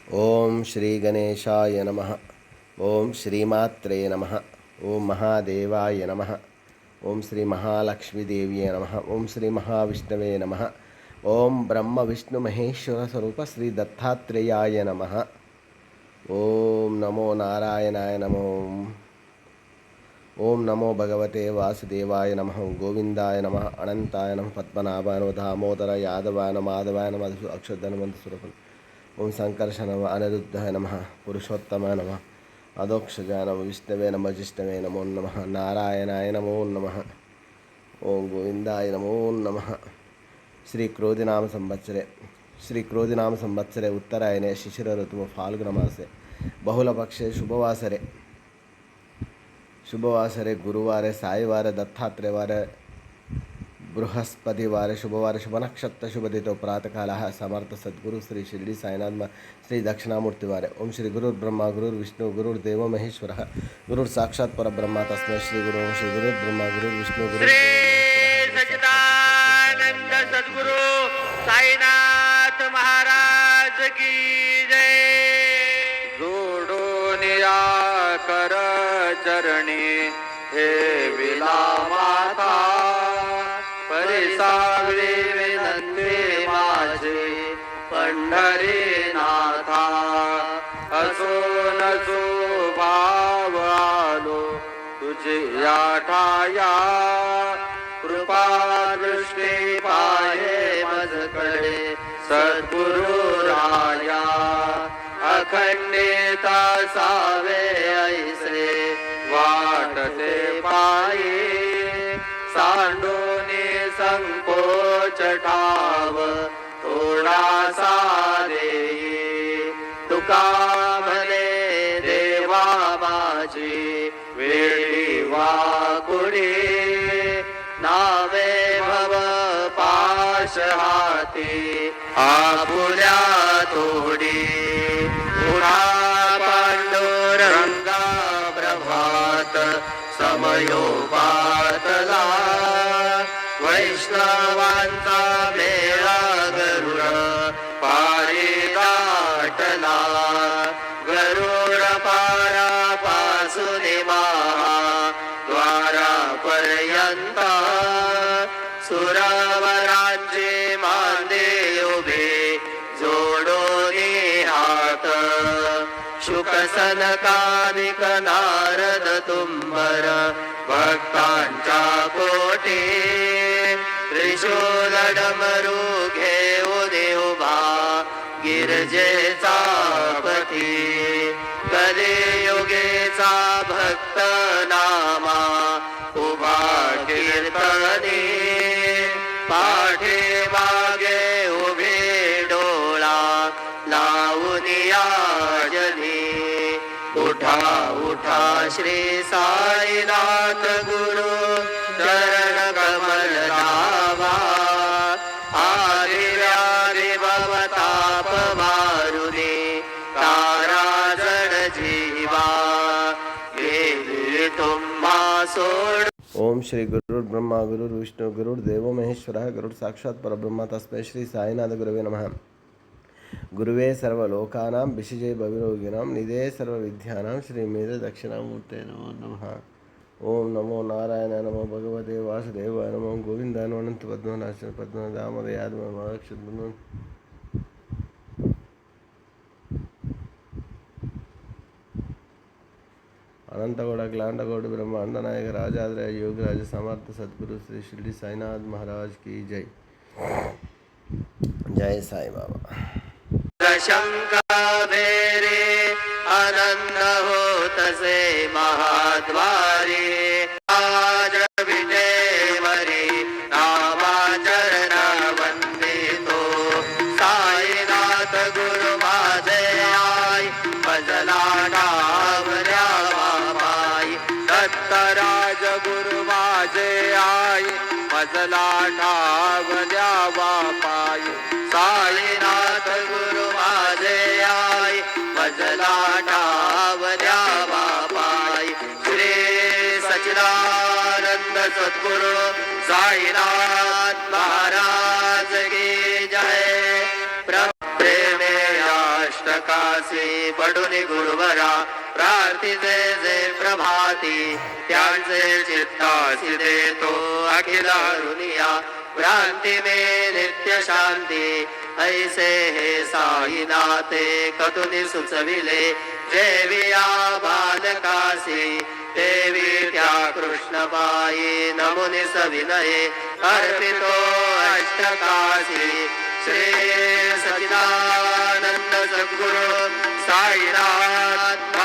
ओम श्री गणेशाय नमः। ओम श्रीमात्रे नमः। ओम महादेवाय नमः। ओम श्री महालक्ष्मी देवी नमः। ओम श्री महाविष्णवे नमः। ओम ब्रह्म विष्णु महेश्वर स्वरूप श्री दत्तात्रेयाय नमः। ओम नमो नारायणाय नमो। ओम नमो भगवते वासुदेवाय नमः। गोविंदाय नमः। अनंताय नमः। पद्मनाभाय नमः। दामोदर यादवाय नमः। माधवाय नमः। अक्षरधनवंतस्वरूप ओम संकर्षण नमः। अनिरुद्धाय नमः। पुरुषोत्तमाय नमः। अधोक्षजाय नमः। विष्णवे नमः। जिष्णवे नमो नमः। नारायणाय नमो नमः। ओम गोविंदाय नमो नमः। श्री क्रोधिनाम संवत्सरे उत्तरायणे शिशिर ऋतु फाल्गुनमासे बहुलपक्षे शुभवासरे गुरुवारे सायवारे दत्तात्रेयवारे बृहस्पतिवारे शुभवारे शुभ नक्षत्र शुभदितो प्रातःकालः समर्थ सद्गुरु श्री शिरडी साईनाथ श्री दक्षिणामूर्तिवारे ओम श्री गुरुर्ब्रह्मा गुरुर्विष्णु गुरुर्देव महेश्वरः गुरुर्साक्षात् परब्रह्म तस्मै श्री गुरु ओम श्री गुरुर्ब्रह्मा गुरुर्विष्णु गुरुर्देव सच्चिदानंद सद्गुरु साईनाथ महाराज की जय। जोडून या कर चरणी हे विला माता परिसावरी विनंती माझे पंढरी नाथा असो नसो भाव आलो तुझे या ठाया कृपा दृष्टी पाहे मजकडे सद्गुरु राया अखंडिता सावे ऐसे वाटते पायी सांडोनी संकोच ठाव थोडासा देई तुका म्हणे देवा माझी वेळी वाकुडी नावे भव पाश हाती आपुल्या तोडी उडा पांडुरंगा प्रभात समयो पातला वैष्णवांचा मेळा गरुड पारी दाटला गरुड पारा पासून द्वारा पर्यंत सुरवरांचे मांदे उभे जोडोनी हात शुक सनकानिक नारद तुंबर भक्तांच्या कोटी त्रिशूल डमरू घेऊन उभा गिरजेचा पती कलियुगेचा भक्त नामा उभा कीर्तनी पाठी मागे उभे डोळा लावून याजनी उठा उठा श्री साईनाथ गुरु चरण कमल लावा आदि व्याधी भवताप मारुनी तारा जड जीवा गेली तुम्हा सोड। ओम श्री गुरुर्ब्रह्मा गुरुर्विष्णु गुरुर्देव महेश्वरः गुरुर् साक्षात् परब्रह्म तस्मै श्री साईनाथ गुरवे नमः। गुरुवे सर्वलोकानां विषजे भविरोगिणां निधे सर्वविद्यानां श्री मेध दक्षिणामूर्ते नमो नमः। ओम नमो नारायणाय नमो भगवते वासुदेवाय नमो गोविंदाय नमो अनंत पद्मनाभ पद्मनाभ यादव अक्षर अनंतगौड़ अखिलांडगौड़ ब्रह्मांड नायक राजाद्रय योगराज समर्थ सद्गुरु श्री शिरडी साईनाथ महाराज की जय। जय साई बाबा। शंका मेरे आनंद होतसे महाद्वारी आज विटेवरी नामाचरण वंदितो साईनाथ गुरु माझे आई भजला डावल्या बाबाई दत्तराज गुरु माझे आई भजला डावल्या बापाई साईनाथ गुरु माझे आई भजला डावल्या बापाई श्री सच्चिदानंद सद्गुरु साईनाथ महाराज की जय। प्रेमे अष्ट अष्टकासी पडून गुरुवरा प्रार्थिते जे प्रभाती त्यांचे चित्तासी देतो अखिला रुनिया भ्रांती में नित्य शांती ऐसे हे साईनाथे कतुनी सुचविले जेविया बालकासी देवी त्या कृष्णबाई नमुनि सविनये अर्पितो अष्टकासी श्री सच्चिदानंद सद्गुरु साईनाथ